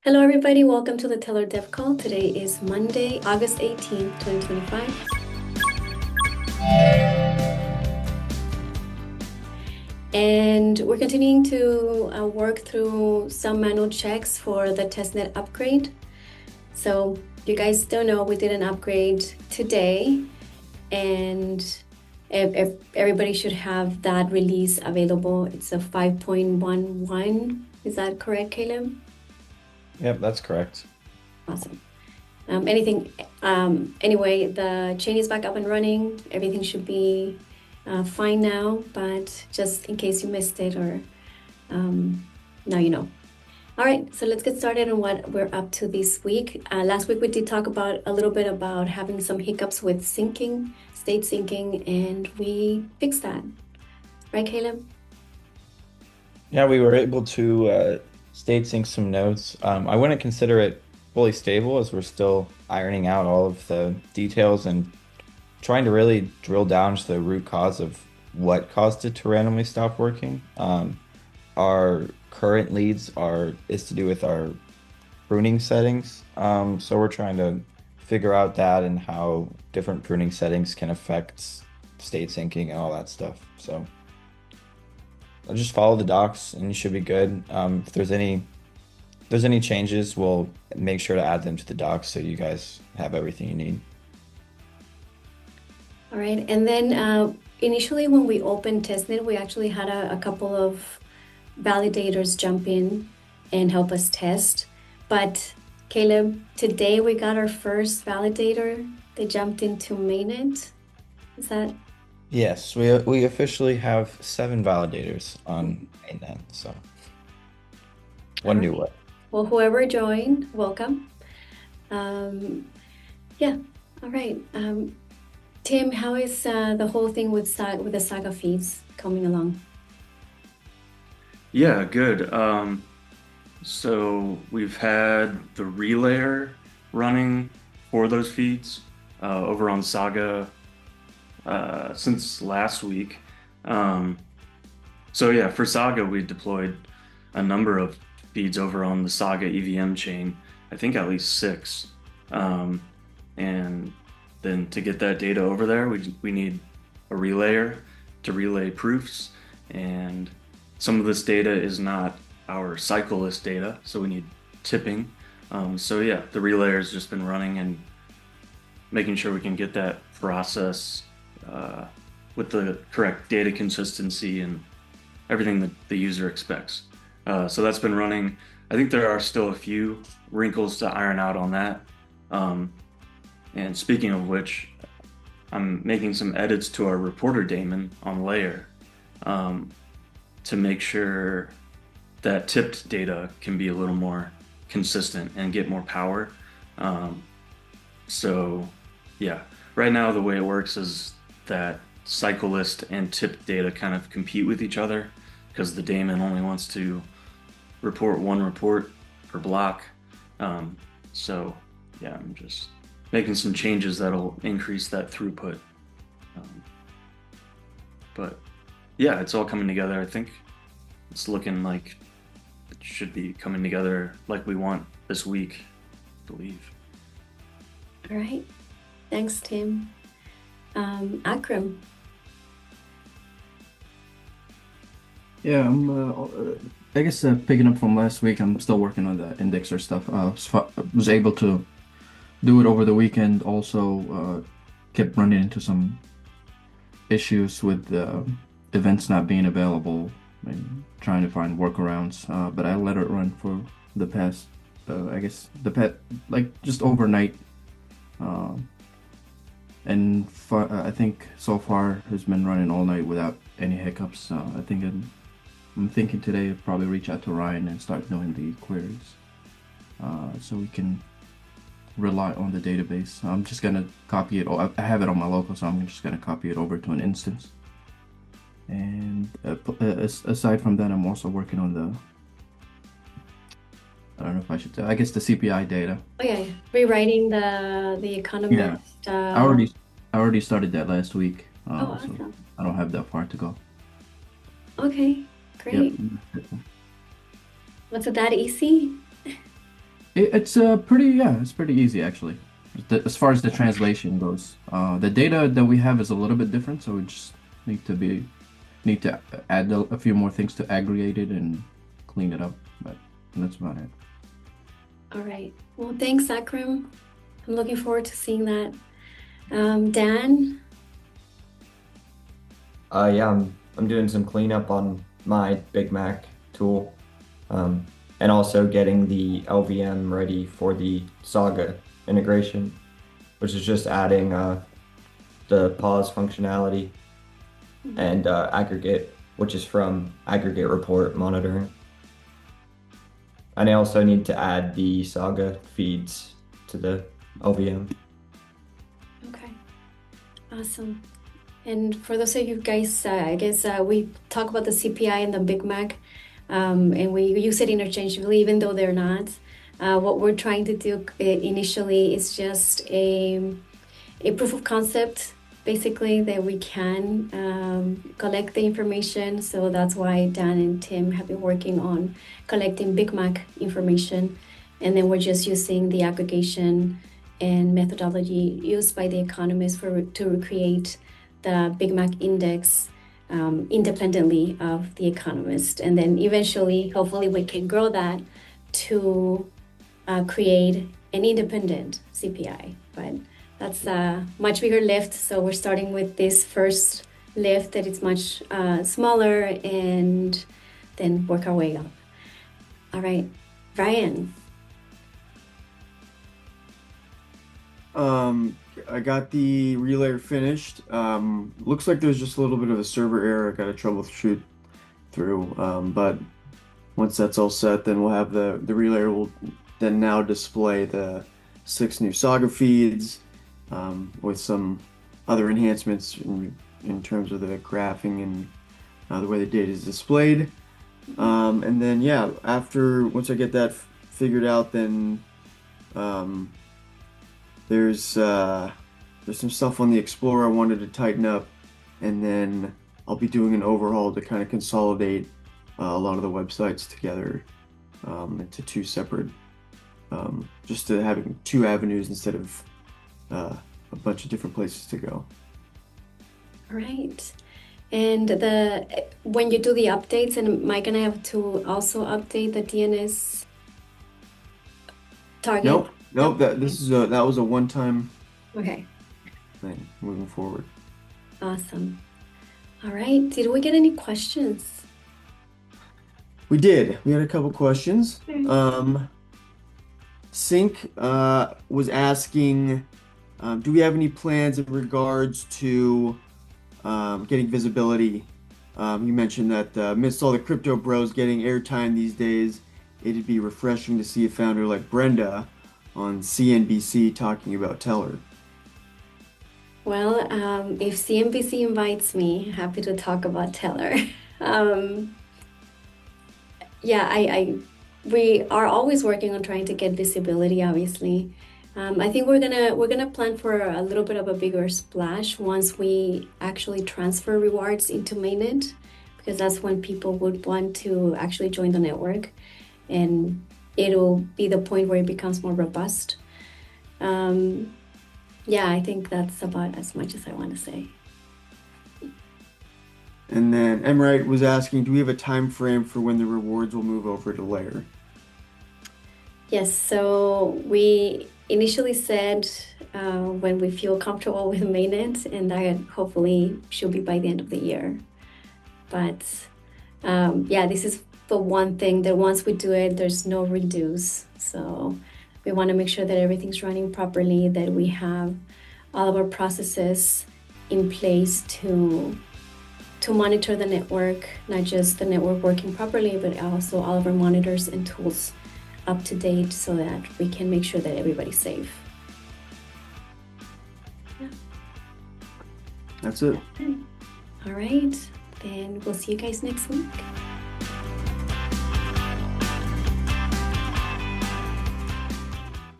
Hello, everybody. Welcome to the Tellor Dev Call. Today is Monday, August 18th, 2025. And we're continuing to work through some manual checks for the testnet upgrade. So you guys don't know, we did an upgrade today, and if everybody should have that release available. It's a 5.11. Is that correct, Caleb? Yep, that's correct. Awesome. Anyway, the chain is back up and running. Everything should be fine now, but just in case you missed it or now you know. All right, so let's get started on what we're up to this week. Last week we did talk about a little bit about having some hiccups with syncing, state syncing, and we fixed that. Right, Caleb? Yeah, we were able to state sync some nodes. I wouldn't consider it fully stable as we're still ironing out all of the details and trying to really drill down to the root cause of what caused it to randomly stop working. Our current leads is to do with our pruning settings. So we're trying to figure out that and how different pruning settings can affect state syncing and all that stuff. So I'll just follow the docs and you should be good. If there's any changes, we'll make sure to add them to the docs so you guys have everything you need. All right, and then initially when we opened testnet, we actually had a couple of validators jump in and help us test. But Caleb, today we got our first validator. They jumped into mainnet. Is that? Yes, we officially have 7 validators on mainnet, so All one new right. way. Well, whoever joined, welcome. Yeah, all right. Tim, how is the whole thing with the Saga feeds coming along? Yeah, good. So we've had the relayer running for those feeds over on Saga since last week. So yeah, for Saga, we deployed a number of feeds over on the Saga EVM chain. I think at least 6. And then to get that data over there, we need a relayer to relay proofs, and some of this data is not our cycle list data, so we need tipping. So yeah, the relayer has just been running and making sure we can get that process with the correct data consistency and everything that the user expects. So that's been running. I think there are still a few wrinkles to iron out on that. And speaking of which, I'm making some edits to our reporter daemon on layer to make sure that tipped data can be a little more consistent and get more power. So yeah, right now the way it works is that cycle list and tipped data kind of compete with each other because the daemon only wants to report one report per block. So yeah, I'm just making some changes that'll increase that throughput. But yeah, it's all coming together. I think it's looking like it should be coming together like we want this week, I believe. All right. Thanks, Tim. Akram. Yeah, I guess picking up from last week, I'm still working on the indexer stuff. Was able to do it over the weekend. Also, kept running into some issues with events not being available and trying to find workarounds. But I let it run for the past, like just overnight. I think so far has been running all night without any hiccups. I'm thinking today I'll probably reach out to Ryan and start doing the queries, so we can rely on the database. I'm just gonna copy it. I have it on my local, so I'm just gonna copy it over to an instance. And aside from that, I'm also working on I don't know if I should tell. I guess the CPI data. Oh yeah, rewriting the economist. Yeah, I already started that last week. Oh, So awesome. I don't have that far to go. Okay, Yep. great. What's it that easy? It's it's pretty easy actually. As far as the translation goes, the data that we have is a little bit different, so we just need to add a few more things to aggregate it and clean it up. But that's about it. All right. Well, thanks, Akram. I'm looking forward to seeing that. Dan? Yeah, I'm doing some cleanup on my Big Mac tool, and also getting the LVM ready for the Saga integration, which is just adding the pause functionality and aggregate, which is from aggregate report monitoring. And I also need to add the Saga feeds to the LVM. Okay. Awesome. And for those of you guys, I guess we talk about the CPI and the Big Mac, and we use it interchangeably, even though they're not. What we're trying to do initially is just a proof of concept, basically, that we can collect the information. So that's why Dan and Tim have been working on collecting Big Mac information. And then we're just using the aggregation and methodology used by the economists to recreate the Big Mac index independently of the economist. And then eventually, hopefully, we can grow that to create an independent CPI. But that's a much bigger lift. So we're starting with this first lift that is much smaller and then work our way up. All right, Ryan. I got the relayer finished. Looks like there's just a little bit of a server error I got to troubleshoot through. But once that's all set, then we'll have the relayer will then now display the 6 new Saga feeds with some other enhancements in terms of the graphing and the way the data is displayed. And then yeah, once I get that figured out, then there's some stuff on the Explorer I wanted to tighten up, and then I'll be doing an overhaul to kind of consolidate a lot of the websites together into 2 separate, just to having 2 avenues instead of a bunch of different places to go. All right. And when you do the updates, and Mike and I have to also update the DNS target. Nope. That was a one-time Okay. thing moving forward. Awesome. All right. Did we get any questions? We did. We had a couple questions. Sync was asking, do we have any plans in regards to getting visibility? You mentioned that amidst all the crypto bros getting airtime these days, it'd be refreshing to see a founder like Brenda on CNBC talking about Tellor. Well, if CNBC invites me, happy to talk about Tellor. Yeah, we are always working on trying to get visibility, obviously. I think we're gonna plan for a little bit of a bigger splash once we actually transfer rewards into mainnet, because that's when people would want to actually join the network, and it'll be the point where it becomes more robust. Yeah, I think that's about as much as I want to say. And then Emrite was asking, do we have a time frame for when the rewards will move over to Layer? Yes, so we initially said when we feel comfortable with mainnet, and that hopefully should be by the end of the year. But yeah, this is the one thing that once we do it, there's no redos. So we want to make sure that everything's running properly, that we have all of our processes in place to monitor the network, not just the network working properly, but also all of our monitors and tools up to date so that we can make sure that everybody's safe. Yeah. That's it. All right, then we'll see you guys next week.